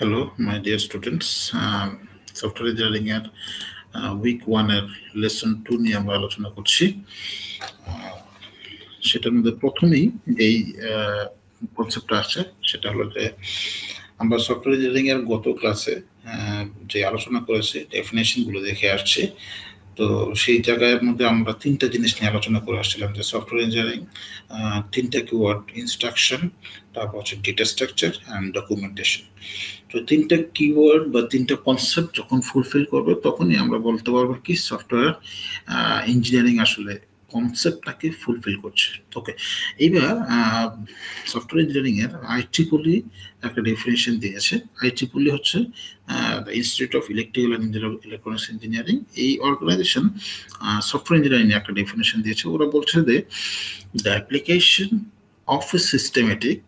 Hello, my dear students. Software engineering এর week 1 এর lesson 2 নিয়ে আমরা আলোচনা করছি। সেটার মধ্যে প্রথমেই এই কনসেপ্টটা আসছে, সেটা হলো যে আমরা সফটওয়্যার ইঞ্জিনিয়ারিং এর গত ক্লাসে যে আলোচনা করেছি ডেফিনেশনগুলো দেখে আসছি। তো সেই জায়গার মধ্যে আমরা তিনটা জিনিস নিয়ে আলোচনা করে আসছিলাম, যে সফটওয়্যার ইঞ্জিনিয়ারিং তিনটা কিওয়ার্ড: ইনস্ট্রাকশন, তারপর হচ্ছে ডেটা স্ট্রাকচার অ্যান্ড ডকুমেন্টেশন। তো তিনটা কিওয়ার্ড বা তিনটা কনসেপ্ট যখন ফুলফিল করবে তখনই আমরা বলতে পারবো কি সফটওয়্যার ইঞ্জিনিয়ারিং আসলে কনসেপ্টটাকে ফুলফিল করছে। ওকে, এইবার সফটওয়্যার ইঞ্জিনিয়ারিং এর IEEE একটা ডেফিনেশন দিয়েছে। IEEE হচ্ছে the institute of electrical and electronics engineering. এই অর্গানাইজেশন সফটওয়্যার ইঞ্জিনিয়ারিং একটা ডেফিনেশন দিয়েছে। ওরা বলছে যে the application of A systematic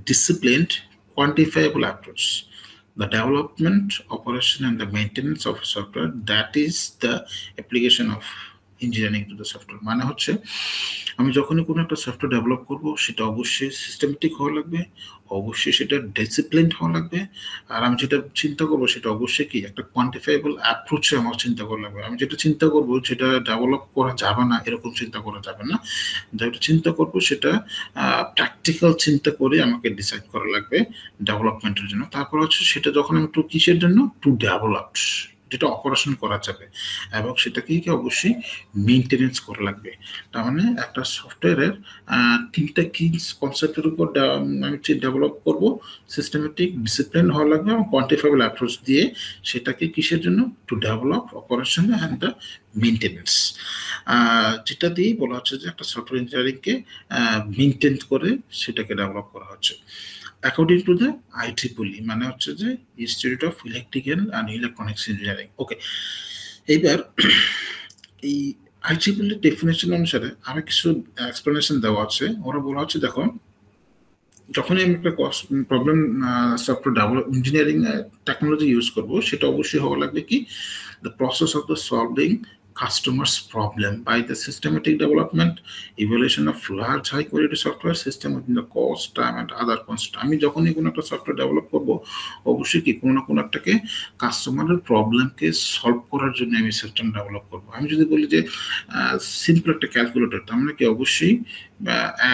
disciplined quantifiable approach, the development, operation and the maintenance of software, that is the application of engineering to the software. মানে হচ্ছে আমি যখনই কোনো একটা সফটওয়্যার ডেভেলপ করব সেটা অবশ্যই সিস্টেমেটিক হওয়া লাগবে, অবশ্যই সেটা ডিসিপ্লিনড হওয়া লাগবে, আর আমি যেটা চিন্তা করবো সেটা অবশ্যই কি একটা কোয়ান্টিফাইবল অ্যাপ্রোচে আমার চিন্তা করা লাগবে। আমি যেটা চিন্তা করবো সেটা ডেভেলপ করা যাবে না এরকম চিন্তা করা যাবে না, যেটা চিন্তা করবো সেটা প্র্যাকটিক্যাল চিন্তা করে আমাকে ডিসাইড করা লাগবে ডেভেলপমেন্টের জন্য। তারপর হচ্ছে সেটা যখন আমি টু কিসের জন্য টু ডেভেলপড, যেটা অপারেশন করা যাবে এবং সেটাকে অবশ্যই মেনটেনেন্স করা লাগবে। তার মানে একটা সফটওয়্যারের তিনটা কি কনসেপ্টের উপর আমি ডেভেলপ করব, সিস্টেমেটিক, ডিসিপ্লিন হওয়া লাগবে এবং কোয়ান্টিফাইবল অ্যাপ্রোচ দিয়ে সেটাকে কিসের জন্য to develop, operation and the maintenance, যেটা দিয়েই বলা হচ্ছে যে একটা সফটওয়্যার ইঞ্জিনিয়ারিংকে মেনটেন করে সেটাকে ডেভেলপ করা হচ্ছে অ্যাকর্ডিং টু দ্য IEEE, মানে হচ্ছে যে institute of electrical and electronics engineering. Okay, এইবার এই IEEE ডেফিনেশন অনুসারে আমি কিছু এক্সপ্লেনেশন দেওয়া আছে। ওরা বলা হচ্ছে দেখো, যখনই আমি একটা problem software develop engineering technology use করবো সেটা অবশ্যই হওয়া লাগবে কি the process of the solving customers' problem by the systematic development, evaluation of large high quality software system within the cost, time and other constraints. আমি যখনই কোনো একটা সফটওয়্যার ডেভেলপ করব অবশ্যই কি কোনো না কোনো একটাকে কাস্টমারের প্রবলেমকে সলভ করার জন্য আমি সিস্টেম ডেভেলপ করব। আমি যদি বলি যে সিম্পল একটা ক্যালকুলেটর, তার মানে কি অবশ্যই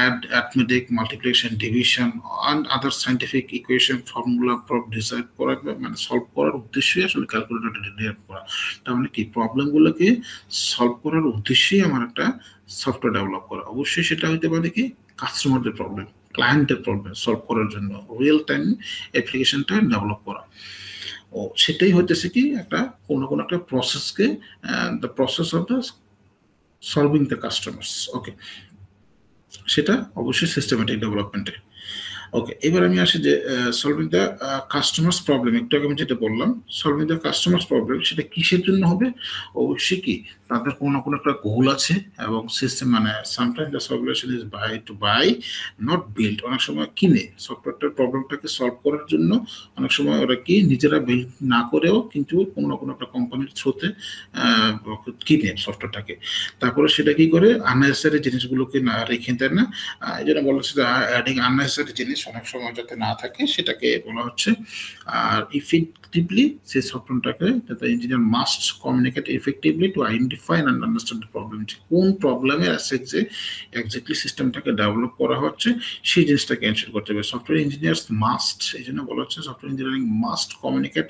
add, arithmetic, multiplication, division and other scientific equation formula decide করা মানে সলভ করার উদ্দেশ্যে আসলে ক্যালকুলেটরটা ডেভেলপ করা। তার মানে কি প্রবলেমগুলোকে সলভ করার উদ্দেশ্যেই আমার একটা সফটওয়্যার ডেভেলপ করা। অবশ্যই সেটা হইতে পারে কি কাস্টমারদের প্রবলেম, ক্লায়েন্টের প্রবলেম সলভ করার জন্য রিয়েল টাইম অ্যাপ্লিকেশনটা ডেভেলপ করা। ও সেটাই হইতেছে কি একটা কোনো কোনো একটা প্রসেসকে the process of the solving the customers. Okay, সেটা অবশ্যই সিস্টেমেটিক ডেভেলপমেন্টে। ওকে, এবার আমি আসি যে সলভিং দ্য কাস্টমার্স প্রবলেম। একটু আগে আমি যেটা বললাম সলভিং দ্য কাস্টমার্স প্রবলেম, সেটা কিসের জন্য হবে? অবশ্যই কি তাদের কোনো না কোনো একটা গোল আছে এবং সিস্টেম, মানে sometimes the solution is buy to buy not build. অনেক সময় কিনে সফটওয়্যারটার প্রবলেমটাকে সলভ করার জন্য অনেক সময় ওরা কি নিজেরা বিল্ড না করেও কিন্তু কোনো না কোনো একটা কোম্পানির থ্রুতে কিনে সফটওয়্যারটাকে, তারপরে সেটা কি করে আননেসেসারি জিনিসগুলোকে না রেখে দেয় না। এই জন্য বলা হচ্ছে যে অ্যাডিং আননেসেসারি জিনিস অনেক সময় যাতে না থাকে সেটাকে বলা হচ্ছে। আর ইফেক্টিভলি সেই সফটওয়্যারটাকে যাতে engineer must communicate effectively to identify and understand the problem, কোন প্রবলেমের অ্যাসেট যে এক্স্যাক্টলি সিস্টেমটাকে ডেভেলপ করা হচ্ছে সেই জিনিসটাকে এনশিওর করতে হবে। সফটওয়্যার ইঞ্জিনিয়ার্স মাস্ট, এই জন্য বলা হচ্ছে software engineering must communicate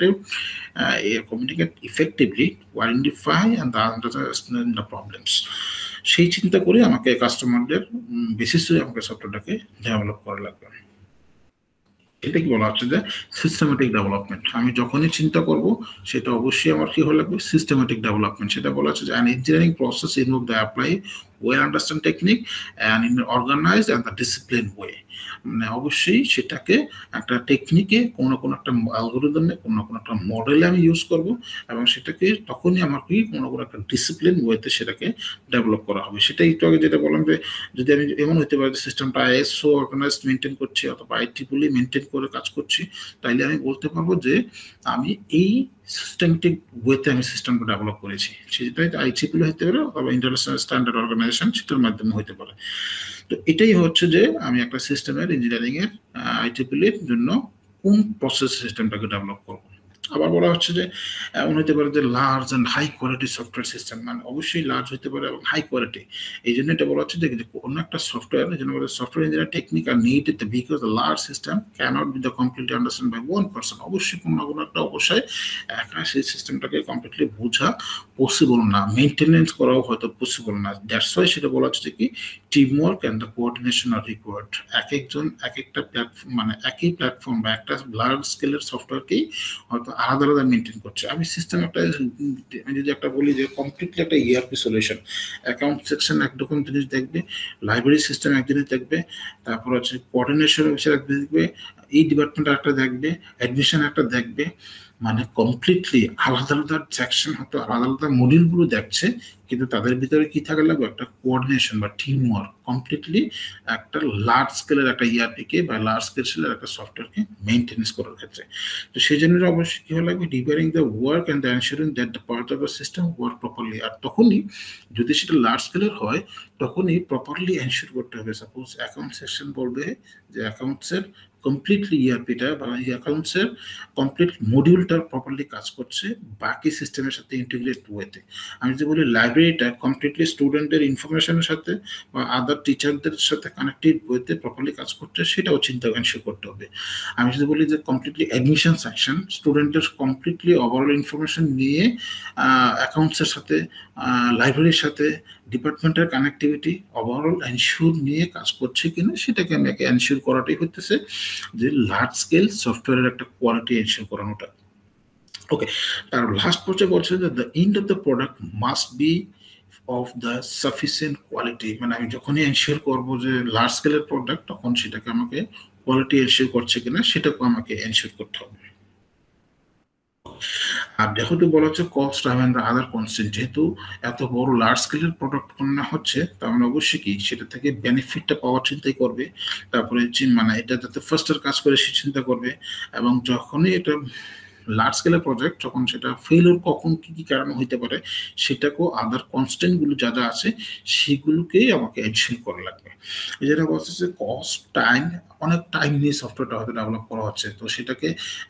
effectively to identify and understand the problems. সেই চিন্তা করে আমাকে কাস্টমারদের বেসিসে আমাকে সফটওয়্যারটাকে ডেভেলপ করা লাগবে। এটা কি বলা হচ্ছে যে সিস্টেমেটিক ডেভেলপমেন্ট। আমি যখনই চিন্তা করব সেটা অবশ্যই আমার কি হয়ে লাগবে সিস্টেমেটিক ডেভেলপমেন্ট। সেটা বলা হচ্ছে যে an engineering process involve the apply well understand technique and in organized and the disciplined way, মানে অবশ্যই সেটাকে একটা টেকনিকে কোনো না কোনো একটা অ্যালগরিদমে কোনো না কোনো একটা মডেলে আমি ইউজ করব এবং সেটাকে তখনই আমার কি কোনো না কোনো একটা ডিসিপ্লিন ওয়েতে সেটাকে ডেভেলপ করা হবে। সেটাই একটু আগে যেটা বললাম যে যদি আমি এমন হতে পারে যে সিস্টেমটা ISO অর্গানাইজড মেনটেন করছি অথবা IEEE মেনটেন করে কাজ করছি, তাইলে আমি বলতে পারবো যে আমি এই সিস্টেমেটিক ওয়েতে আমি সিস্টেমটা ডেভেলপ করেছি। সেটাই IEEE হতে পারে অথবা ইন্টারন্যাশনাল স্ট্যান্ডার্ড অর্গানাইজেশন, সেটার মাধ্যমে হতে পারে। তো এটাই হচ্ছে যে আমি একটা সিস্টেমের ইঞ্জিনিয়ারিং এর IEEE এর জন্য কোন প্রসেস সিস্টেমটাকে ডেভেলপ করব। আবার বলা হচ্ছে যে এমন হতে পারে যে large and high quality software system, মানে অবশ্যই লার্জ হতে পারে এবং হাই কোয়ালিটি। এই জন্য এটা বলা হচ্ছে যে কোনো একটা সফটওয়্যার, যেন software engineer technique are needed because the large system cannot be the completely understand by one person. অবশ্যই কোনো না কোনো একটা অবশ্যই একা সেই সিস্টেমটাকে কমপ্লিটলি বোঝা পসিবল না, মেনটেনেন্স করাও হয়তো পসিবল না। দ্যাটস ওয়াই সেটা বলা হচ্ছে যে কি team work and the coordination R required. এক একজন এক একটা প্ল্যাটফর্ম, মানে একই প্ল্যাটফর্ম বা একটা লার্জ স্কেলের সফটওয়্যারকেই হয়তো আলাদা আলাদা মেনটেন করছে। আমি সিস্টেম একটা যদি একটা বলি যে কমপ্লিটলি একটা ইআরপি সলিউশন, অ্যাকাউন্ট সেকশন একরকম জিনিস দেখবে, লাইব্রেরি সিস্টেম এক জিনিস দেখবে, তারপর হচ্ছে কোঅর্ডিনেশন অফিসার একটা দেখবে, এই ডিপার্টমেন্ট একটা দেখবে, অ্যাডমিশন একটা দেখবে, মানে কমপ্লিটলি আলাদা আলাদা সেকশন হয়তো আলাদা আলাদা মডিউলগুলো দেখছে, কিন্তু তাদের ভিতরে কি থাকা লাগবে একটা কোঅর্ডিনেশন বা টিম ওয়ার্ক, কমপ্লিটলি একটা লার্জ স্কেলের একটা ইআরপিকে বা লার্জ স্কেলের একটা সফটওয়্যারকে মেনটেন্স করার ক্ষেত্রে। তো সেই জন্য অবশ্যই কি হওয়া লাগবে dividing the work and the ensuring that the part of the system work properly. আর তখনই যদি সেটা লার্জ স্কেলের হয় তখনই প্রপারলি এনশিওর করতে হবে। সাপোজ অ্যাকাউন্ট সেকশন বলবে যে অ্যাকাউন্টসের কমপ্লিটলি ইআরপিটা বা অ্যাকাউন্টসের কমপ্লিট মডিউলটা প্রপারলি কাজ করছে বাকি সিস্টেমের সাথে ইন্টিগ্রেট ওয়েতে। আমি যদি বলি লাইব্রেরিটা কমপ্লিটলি স্টুডেন্টের ইনফরমেশনের সাথে বা আদার টিচারদের সাথে কানেক্টেড ওয়েতে প্রপারলি কাজ করছে, সেটাও চিন্তা এনশিওর করতে হবে। আমি যদি বলি যে কমপ্লিটলি অ্যাডমিশন সেকশন স্টুডেন্টের কমপ্লিটলি ওভারঅল ইনফরমেশন নিয়ে অ্যাকাউন্টসের সাথে লাইব্রেরির সাথে ডিপার্টমেন্টের কানেক্টিভিটি ওভারঅল এনশিওর নিয়ে কাজ করছে কিনা, সেটাকে আমাকে এনশিওর করাটাই হচ্ছে যে লার্জ স্কেল সফটওয়্যারের একটা কোয়ালিটি এনশিওর করানোটা। ওকে, তার লাস্ট পর্যায়ে বলছে যে the end of the product must be of the sufficient quality. মানে আমি যখনই এনশিওর করবো যে লার্জ স্কেলের প্রোডাক্ট, তখন সেটাকে আমাকে কোয়ালিটি এনশিওর করছে কিনা সেটাকেও আমাকে এনশিওর করতে হবে। আর যেহেতু বলা হচ্ছে কস্ট টাইম আদার কনস্ট্যান্ট, যেহেতু এত বড় লার্জ স্কেলের প্রোডাক্ট বানানো হচ্ছে, তার মানে অবশ্যই কি সেটা থেকে বেনিফিটটা পাওয়ার চিন্তাই করবে। তারপরে মানে এটা যাতে ফার্স্টের কাজ করে সে চিন্তা করবে, এবং যখনই এটা লার্জ স্কেলের প্রজেক্ট তখন সেটা ফেলিওর কখন কি কি কারণ হইতে পারে সেটাকেও আদার কনস্ট্যান্টগুলো যা যা আছে সেগুলোকেই আমাকে এনশিওর করা লাগবে। যেটা বলছে যে কস্ট টাইম, অনেক টাইম নিয়ে সফটওয়্যারটা হয়তো ডেভেলপ করা হচ্ছে, তো সেটাকে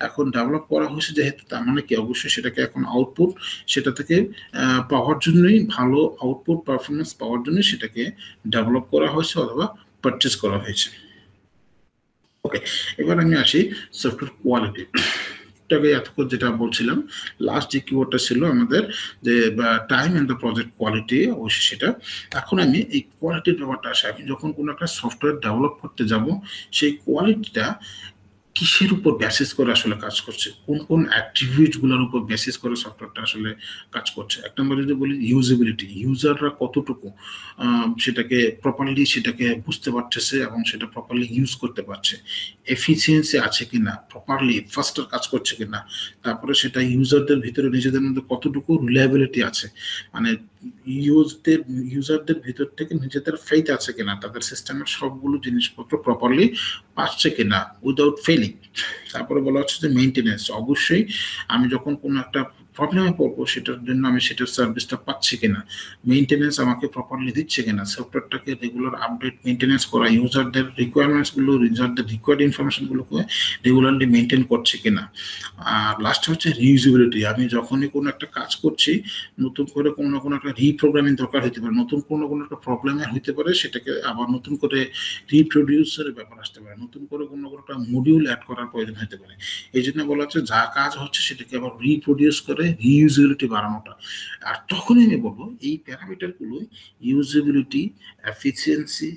এখন ডেভেলপ করা হয়েছে যেহেতু, তার মানে কি অবশ্যই সেটাকে এখন আউটপুট সেটা থেকে পাওয়ার জন্যই, ভালো আউটপুট পারফরমেন্স পাওয়ার জন্য সেটাকে ডেভেলপ করা হয়েছে অথবা পারচেস করা হয়েছে। ওকে, এবার আমি আসি সফটওয়্যার কোয়ালিটি। এতক্ষণ যেটা বলছিলাম লাস্ট যে কিওয়ার্ডটা ছিল আমাদের যে time and the project quality, অবশ্যই সেটা। এখন আমি এই কোয়ালিটির ব্যাপারটা আসে, আমি যখন কোনো একটা সফটওয়্যার ডেভেলপ করতে যাব সেই কোয়ালিটিটা কিসের উপর বেসিস করে আসলে কাজ করছে, কোন কোন অ্যাট্রিবিউটগুলোর উপর বেসিস করে সফটওয়্যারটা আসলে কাজ করছে। এক নম্বরে যদি বলি ইউজেবিলিটি, ইউজাররা কতটুকু সেটাকে প্রপারলি সেটাকে বুঝতে পারতেছে এবং সেটা প্রপারলি ইউজ করতে পারছে, এফিসিয়েন্সি আছে কিনা, প্রপারলি ফাস্টার কাজ করছে কিনা, তারপরে সেটা ইউজারদের ভিতরে নিজেদের মধ্যে কতটুকু রিলায়েবিলিটি আছে, মানে ইউজারদের ভিতর থেকে নিজেদের ফেইথ আছে কিনা, তাদের সিস্টেমের সবগুলো জিনিসপত্র প্রপারলি পাচ্ছে কিনা উইদাউট ফেলিং। তারপরে বলা হচ্ছে যে মেইনটেনেন্স, অবশ্যই আমি যখন কোনো একটা প্রবলেমে পড়বো সেটার জন্য আমি সেটার সার্ভিসটা পাচ্ছি কিনা, মেইনটেনেন্স আমাকে প্রপারলি দিচ্ছে কিনা, সফটওয়্যারটাকে রেগুলার আপডেট মেইনটেনেন্স করা, ইউজারদের রিকোয়ারমেন্টসগুলো, ইউজারদের রিকোয়ার্ড ইনফরমেশনগুলোকে রেগুলারলি মেইনটেন করছে কিনা। আর লাস্টে হচ্ছে রিউজেবিলিটি, আমি যখনই কোনো একটা কাজ করছি নতুন করে কোনো না কোনো একটা রিপ্রোগ্রামিং দরকার হতে পারে, নতুন কোনো না কোনো একটা প্রবলেমের হতে পারে, সেটাকে আবার নতুন করে রিপ্রোডিউসের ব্যাপার আসতে পারে, নতুন করে কোনো কোনো একটা মডিউল অ্যাড করার প্রয়োজন হতে পারে। এই জন্য বলা হচ্ছে যা কাজ হচ্ছে সেটাকে আবার রিপ্রোডিউস করে রিউজেবিলিটি বাড়ানোটা। আর তখনই আমি বলবো এই প্যারামিটারগুলো ইউজেবিলিটি, এফিসিয়েন্সি,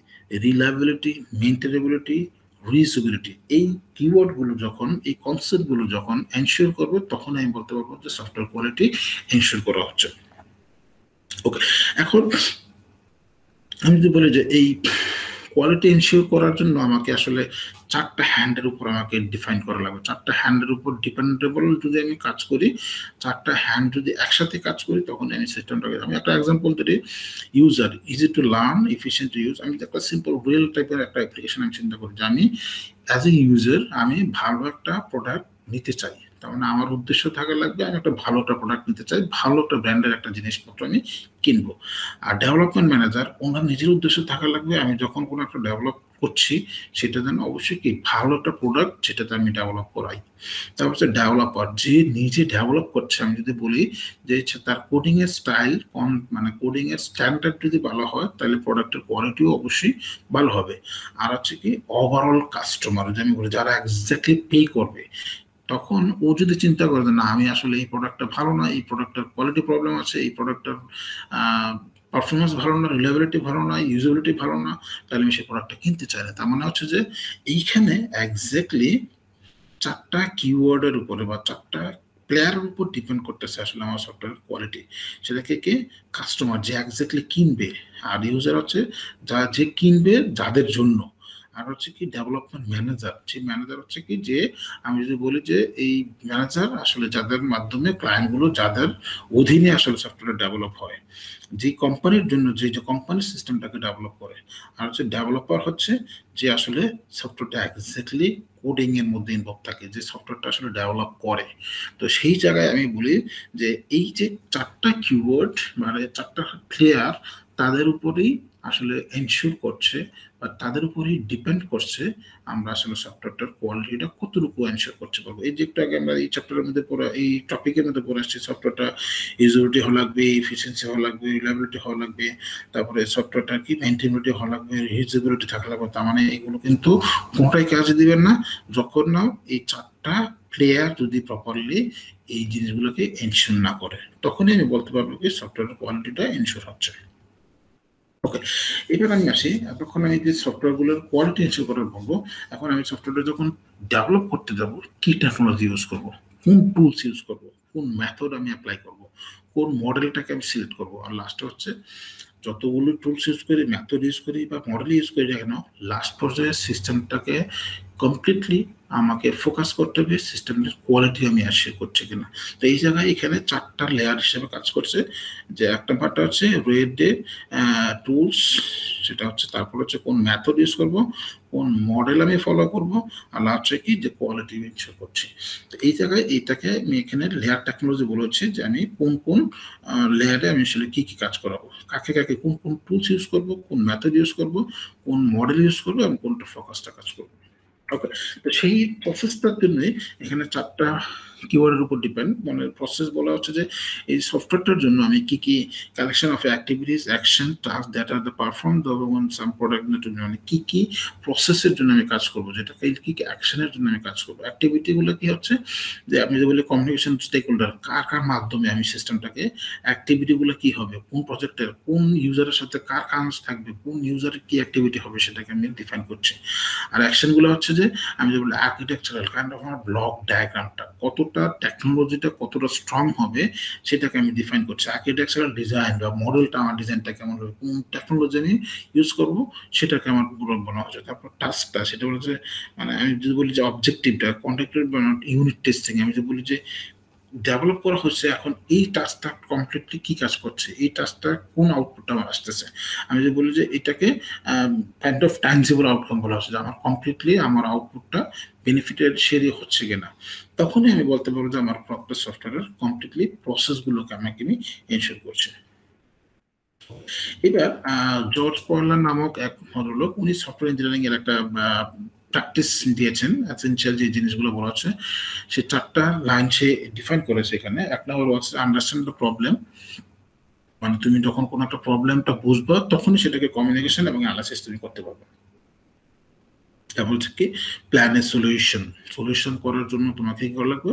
রিলায়েবিলিটি, মেইনটেনেবিলিটি, রিউজেবিলিটি, এই কিওয়ার্ডগুলো যখন, এই কনসেপ্টগুলো যখন এনশিওর করবে, তখন আমি বলতে পারবো যে সফটওয়্যার কোয়ালিটি এনশিওর করা হচ্ছে। ওকে, এখন আমি যদি বলি যে এই কোয়ালিটি এনশিওর করার জন্য আমাকে আসলে চারটা হ্যান্ডের উপর আমাকে ডিফাইন করা লাগবে। চারটা হ্যান্ডের উপর ডিপেন্ডেবল যদি আমি কাজ করি, চারটা হ্যান্ড যদি একসাথে কাজ করি, তখন আমি সিস্টেমটাকে, আমি একটা এক্সাম্পল দিই, user easy to learn, efficient to use. আমি একটা সিম্পল রিয়েল টাইপের একটা অ্যাপ্লিকেশন আমি চিন্তা করি যে আমি অ্যাজ এ ইউজার আমি ভালো একটা প্রোডাক্ট নিতে চাই, তার মানে আমার উদ্দেশ্য থাকা লাগবে আমি একটা ভালো একটা প্রোডাক্ট নিতে চাই, ভালো একটা ব্র্যান্ডের একটা জিনিসপত্র আমি কিনবো। আর ডেভেলপমেন্ট ম্যানেজার ওনার নিজের উদ্দেশ্য থাকা লাগবে আমি যখন কোনো একটা ডেভেলপ করছি সেটা যেন অবশ্যই কি ভালো একটা প্রোডাক্ট যেটাতে আমি ডেভেলপ করাই। তারপর হচ্ছে ডেভেলপার, যে নিজে ডেভেলপ করছে, আমি যদি বলি যে তার কোডিং এর স্টাইল মানে কোডিং এর স্ট্যান্ডার্ড যদি ভালো হয় তাহলে প্রোডাক্টের কোয়ালিটিও অবশ্যই ভালো হবে। আর হচ্ছে কি ওভারঅল কাস্টমার, যে আমি বলি যারা এক্স্যাক্টলি পে করবে, তখন ও যদি চিন্তা করে যে না আমি আসলে এই প্রোডাক্টটা ভালো না, এই প্রোডাক্টের কোয়ালিটি প্রবলেম আছে, এই প্রোডাক্টটার পারফরমেন্স ভালো না, রিলায়েবিলিটি ভালো না, ইউজেবিলিটি ভালো না, তাহলে আমি সেই প্রোডাক্টটা কিনতে চাই না। তার মানে হচ্ছে যে এইখানে এক্স্যাক্টলি চারটা কিওয়ার্ডের উপরে বা চারটা প্লেয়ারের উপর ডিপেন্ড করতেছে আসলে আমার সফটওয়্যার কোয়ালিটি। সেটা কে কাস্টমার, যে এক্স্যাক্টলি কিনবে, আর ইউজার হচ্ছে যে কিনবে যাদের জন্য, আর হচ্ছে কি ডেভেলপমেন্ট ম্যানেজার, যে ম্যানেজার হচ্ছে কি যে আমি যদি বলি যে এই ম্যানেজার আসলে যাদের মাধ্যমে ক্লায়েন্টগুলো যাদের অধীনে আসলে সফটওয়্যার ডেভেলপ হয়, যে কোম্পানির জন্য যে কোম্পানির সিস্টেমটাকে ডেভেলপ করে। আর হচ্ছে ডেভেলপার হচ্ছে যে আসলে সফটওয়্যারটা এক্স্যাক্টলি কোডিং এর মধ্যে ইনভলভ থাকে, যে সফটওয়্যারটা আসলে ডেভেলপ করে। তো সেই জায়গায় আমি বলি যে এই যে চারটা কিওয়ার্ড মানে চারটা প্লেয়ার, তাদের উপরেই আসলে এনশিওর করছে বা তাদের উপরেই ডিপেন্ড করছে আমরা আসলে সফটওয়্যারটার কোয়ালিটিটা কতটুকু এনশিওর করতে পারবো। এই যে একটু আগে আমরা এই চ্যাপ্টারের মধ্যে পড়া, এই টপিকের মধ্যে পড়ে আসছি, সফটওয়্যারটা ইউজেবিলিটি হওয়া লাগবে, এফিসিয়েন্সি হওয়া লাগবে, রিলায়েবিলিটি হওয়া লাগবে, তারপরে সফটওয়্যারটা কি মেইনটেনেবিলিটি হওয়া লাগবে, রিউজেবিলিটি থাকা লাগবে। তার মানে এগুলো কিন্তু কোনটাই কাজে দিবেন না যখন না এই চারটা প্লেয়ার যদি প্রপারলি এই জিনিসগুলোকে এনশিওর না করে, তখনই আমি বলতে পারবো কি সফটওয়্যার কোয়ালিটিটা এনশিওর হচ্ছে। ওকে, এবার আমি আসি, এতক্ষণ আমি যে সফটওয়্যারগুলোর কোয়ালিটি এনশিওর করার বলবো, এখন আমি সফটওয়্যারটা যখন ডেভেলপ করতে যাব, কি টেকনোলজি ইউজ করব, কোন টুলস ইউজ করব, কোন মেথড আমি অ্যাপ্লাই করব, কোন মডেলটাকে আমি সিলেক্ট করব, আর লাস্টে হচ্ছে যতগুলো টুলস ইউজ করি, মেথড ইউজ করি বা মডেল ইউজ করি না কেন, লাস্ট পর্যায়ে সিস্টেমটাকে কমপ্লিটলি আমাকে ফোকাস করতে হবে সিস্টেমের কোয়ালিটি আমি অ্যাসিওর করছি কিনা। তো এই জায়গায় এখানে চারটা লেয়ার হিসেবে কাজ করছে, যে এক নাম্বারটা হচ্ছে রেড টুলস, সেটা হচ্ছে তারপর হচ্ছে কোন মেথড ইউজ করব, কোন মডেল আমি ফলো করব, আর লাস্ট হচ্ছে কি যে কোয়ালিটি ইনশিওর করছি। তো এই জায়গায় এইটাকে আমি এখানে লেয়ার টেকনোলজি বলেছি, যে আমি কোন কোন লেয়ারে আমি আসলে কি কি কাজ করাবো, কাকে কাকে কোন কোন টুলস ইউজ করব, কোন মেথড ইউজ করব, কোন মডেল ইউজ করবো এবং কোনটা ফোকাসটা কাজ করবো। ওকে, তো সেই প্রসেসটার জন্যই এখানে চারটা কিওয়ার্ডের উপর ডিপেন্ড, মানে প্রসেস বলা হচ্ছে যে এই সফটওয়্যারটার জন্য আমি কি কি collection of activities, action, task that are the perform the some product, মানে কি কি প্রসেসের জন্য আমি কাজ করবো, যেটা কি কি অ্যাকশনের জন্য আমি কাজ করবো। অ্যাক্টিভিটিগুলো কি হচ্ছে যে আপনি যে বলি কমিউনিকেশন স্টেক হোল্ডার, কার কার মাধ্যমে আমি সিস্টেমটাকে, অ্যাক্টিভিটিগুলো কি হবে, কোন প্রজেক্টের কোন ইউজারের সাথে কার কাজ থাকবে, কোন ইউজারের কি অ্যাক্টিভিটি হবে সেটাকে আমি ডিফাইন করছি। আর অ্যাকশনগুলো হচ্ছে যে আমি যে বলি আর্কিটেকচারাল কাইন্ড অফ আমার ব্লক ডায়াগ্রামটা কতটা, টেকনোলজিটা কতটা স্ট্রং হবে সেটাকে আমি ডিফাইন করছি। আর্কিটেকচারাল ডিজাইন বা মডেলটা, আমার ডিজাইনটা কেমন হবে, কোন টেকনোলজি আমি ইউজ করবো সেটাকে আমার বলা হচ্ছে। তারপর টাস্কটা, সেটা বলছে মানে আমি যদি বলি যে অবজেক্টিভটা, কন্ট্রাক্টেড ইউনিট টেস্টিং, আমি যদি বলি যে ডেভেলপ করা হচ্ছে এখন এই টাস্কটা কমপ্লিটলি কি কাজ করছে, এই টাস্কটা কোন আউটপুটটা আমার আসতেছে। আমি যদি বলি যে এটাকে কাইন্ড অফ ট্যানজিবল আউটকাম বলা হচ্ছে, যে আমার কমপ্লিটলি আমার আউটপুটটা বেনিফিটের শেয়ারই হচ্ছে কিনা, তখনই আমি বলতে পারবো যে আমার প্রপার সফটওয়্যারের কমপ্লিটলি প্রসেসগুলোকে আমাকে আমি এনশিওর করছি। এবার জর্জ পয়লার নামক এক ভদ্রলোক, উনি সফটওয়্যার ইঞ্জিনিয়ারিং এর একটা প্র্যাকটিস দিয়েছেন, এসেনশিয়াল যে জিনিসগুলো বলা হচ্ছে সে চারটা লাইন সে ডিফাইন করেছে এখানে। এক নম্বর হচ্ছে আন্ডারস্ট্যান্ড দ্য প্রবলেম, মানে তুমি যখন কোনো একটা প্রবলেমটা বুঝবা তখনই সেটাকে কমিউনিকেশন এবং অ্যানালাইসিস তুমি করতে পারবে। তারপর হচ্ছে কি প্ল্যানের সলিউশন, সলিউশন করার জন্য তোমাকে কি করা লাগবে,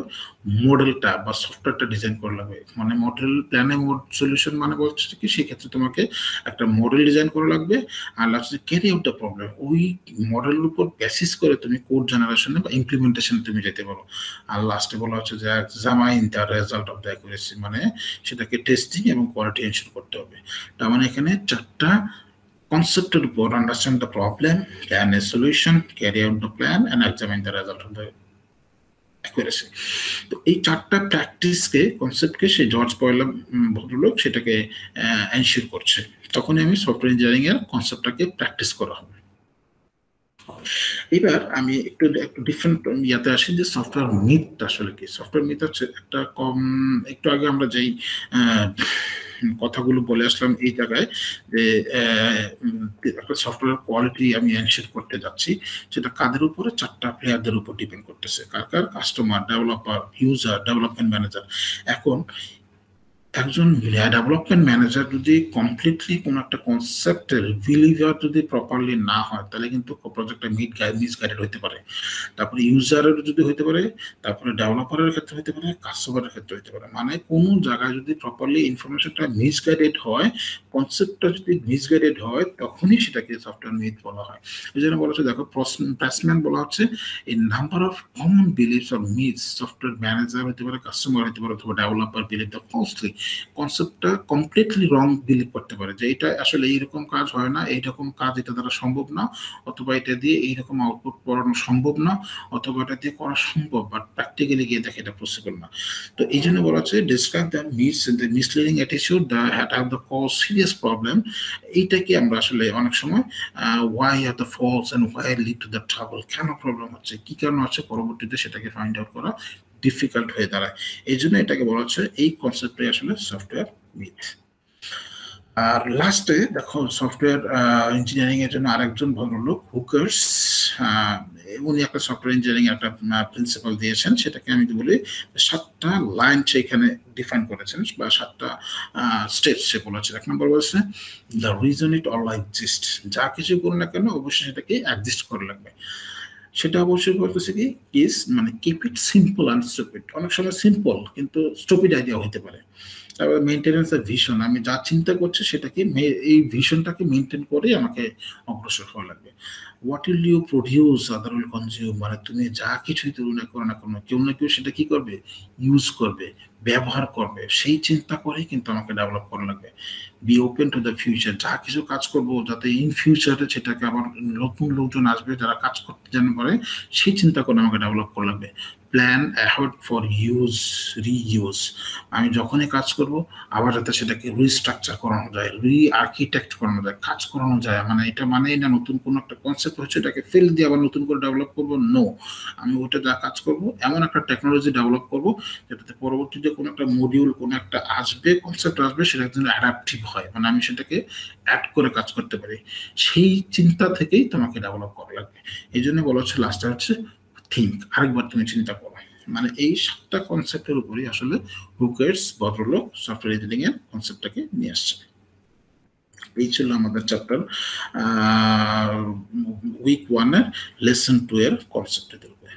মডেলটা বা সফটওয়্যারটা ডিজাইন করা লাগবে। মানে মডেল প্ল্যানে সলিউশন মানে বলছে কি সেক্ষেত্রে তোমাকে একটা মডেল ডিজাইন করা লাগবে। আর লাস্টে ক্যারি আউট দ্য প্রবলেম, ওই মডেলের উপর বেসিস করে তুমি কোড জেনারেশনে বা ইমপ্লিমেন্টেশনে তুমি যেতে পারো। আর লাস্টে বলা হচ্ছে যে examine the result of the accuracy, মানে সেটাকে টেস্টিং এবং কোয়ালিটি এনশিওর করতে হবে। তার মানে এখানে চারটা কনসেপ্টের উপর, understand the problem, plan a solution, carry out the plan and examine the result of the accuracy. তো এই চারটা প্র্যাকটিসকে, কনসেপ্টকে সেই জর্জ পয়লার ভদ্রলোক সেটাকে এনশিওর করছে, তখনই আমি সফটওয়্যার ইঞ্জিনিয়ারিং এর কনসেপ্টটাকে প্র্যাকটিস করা হবে। এবার আমি একটু একটু ডিফারেন্ট ইয়াতে আসি যে সফটওয়্যার মিথ আসলে কি। সফটওয়্যার মিথ হচ্ছে একটা একটু আগে আমরা যেই কথাগুলো বলে আসলাম এই জায়গায় যে একটা সফটওয়্যার কোয়ালিটি আমি এনশিওর করতে যাচ্ছি, সেটা কাদের উপরে? 4টা প্লেয়ারদের উপর ডিপেন্ড করতেছে। কার? Customer, developer, user, development manager. এখন একজন ডেভেলপমেন্ট ম্যানেজার যদি কমপ্লিটলি কোনো একটা কনসেপ্টের বিলিভার যদি প্রপারলি না হয়, তাহলে কিন্তু প্রজেক্টটা মিসগাইডেড হতে পারে। তারপরে ইউজারের যদি হতে পারে, তারপরে ডেভেলপারের ক্ষেত্রে হতে পারে, কাস্টমারের ক্ষেত্রে হতে পারে। মানে কোনো জায়গায় যদি প্রপারলি ইনফরমেশনটা মিসগাইডেড হয়, কনসেপ্টটা যদি মিসগাইডেড হয়, তখনই সেটাকে সফটওয়্যার মিথ বলা হয়। এই জন্য বলা হচ্ছে, দেখো প্রেসম্যান বলা হচ্ছে এই number of common believes or myths software manager হতে পারে, কাস্টমার হতে পারে, অথবা ডেভেলপার বিলিভ দ্য ফলসলি কনসেপ্টটা কমপ্লিটলি রং বিলিভ করতে পারে যে এটা আসলে এইরকম কাজ হয় না, এইরকম কাজ এটা দ্বারা সম্ভব না, অথবা এটা দিয়ে এইরকম আউটপুট পড়ানো সম্ভব না, অথবা এটা দিয়ে করা সম্ভব বাট প্র্যাকটিক্যালি গিয়ে দেখে এটা পসিবল না। তো এই জন্য বলা হচ্ছে describe the misleading attitude the have the cause serious problem. এইটাকে আমরা আসলে অনেক সময় why are the falls and why lead to the trouble, কেন প্রবলেম হচ্ছে, কি কারণ হচ্ছে, পরবর্তীতে সেটাকে ফাইন্ড আউট করা ডিফিকাল্ট হয়ে দাঁড়ায়। এই জন্য এটাকে বলা হচ্ছে এই কনসেপ্টটাই আসলে সফটওয়্যার মিথ। আর লাস্টে দেখো সফটওয়্যার ইঞ্জিনিয়ারিং এর জন্য আরেকজন ভদ্রলোক হুকার্স, উনি একটা সফটওয়্যার ইঞ্জিনিয়ারিং একটা প্রিন্সিপাল দিয়েছেন, সেটাকে আমি বলি 7টা লাইন সেখানে ডিফাইন করেছেন বা 7টা স্টেপস সে বলেছে। 1 নম্বর বলছে the reason it all exist, যা কিছু করুন না কেন অবশ্যই সেটাকে এক্সিস্ট করে লাগবে। সেটা অবশ্যই বলতেছে কি ইজ মানে keep it simple and stupid. অনেক সময় সিম্পল কিন্তু স্টুপিড আইডিয়া হইতে পারে। তারপরে মেনটেনেন্স এর ভিশন, আমি যা চিন্তা করছি সেটাকে এই ভিশনটাকে মেনটেন করে আমাকে অগ্রসর হওয়া লাগবে। What will you produce other will consume, মানে তুমি যা কিছুই তৈরি না করো না কোনো, কেউ না কেউ সেটা কি করবে, ইউজ করবে, ব্যবহার করবে, সেই চিন্তা করেই কিন্তু আমাকে ডেভেলপ করা লাগবে। Be open to the future, যা কিছু কাজ করবো যাতে ইন ফিউচারে সেটাকে আবার নতুন লোকজন আসবে যারা কাজ করতে জানতে পারে, সেই চিন্তা করে আমাকে ডেভেলপ করা লাগবে। Plan ahead for use reuse, আমি যখনই কাজ করব আবার যাতে সেটাকে রিস্ট্রাকচার করানো যায়, আর্কিটেক্ট করানো যায়, কাজ করানো যায়। মানে এটা মানে না নতুন কোনো একটা কনসেপ্ট হচ্ছে এটাকে ফেল দিয়ে আবার নতুন করে ডেভেলপ করবো, নো। আমি ওটা যা কাজ করব এমন একটা টেকনোলজি ডেভেলপ করব যেটাতে পরবর্তীতে কোনো একটা মডিউল কোনো একটা আসবে, কনসেপ্ট আসবে, সেটা যেন অ্যাডাপটিভ হয়, মানে আমি সেটাকে অ্যাড করে কাজ করতে পারি। সেই চিন্তা থেকেই তোমাকে ডেভেলপ করা লাগবে। এই জন্য বলা হচ্ছে লাস্টে হচ্ছে থিঙ্ক, আরেকবার তুমি চিন্তা করো। মানে এই 7টা কনসেপ্টের উপরই আসলে হুকার্স ভদ্রলোক সফটওয়্যার ইঞ্জিনিয়ারিং এর কনসেপ্টটাকে নিয়ে আসছে। এই ছিল আমাদের চ্যাপ্টার উইক 1 এর লেসন 2 এর কনসেপ্টের উপরে।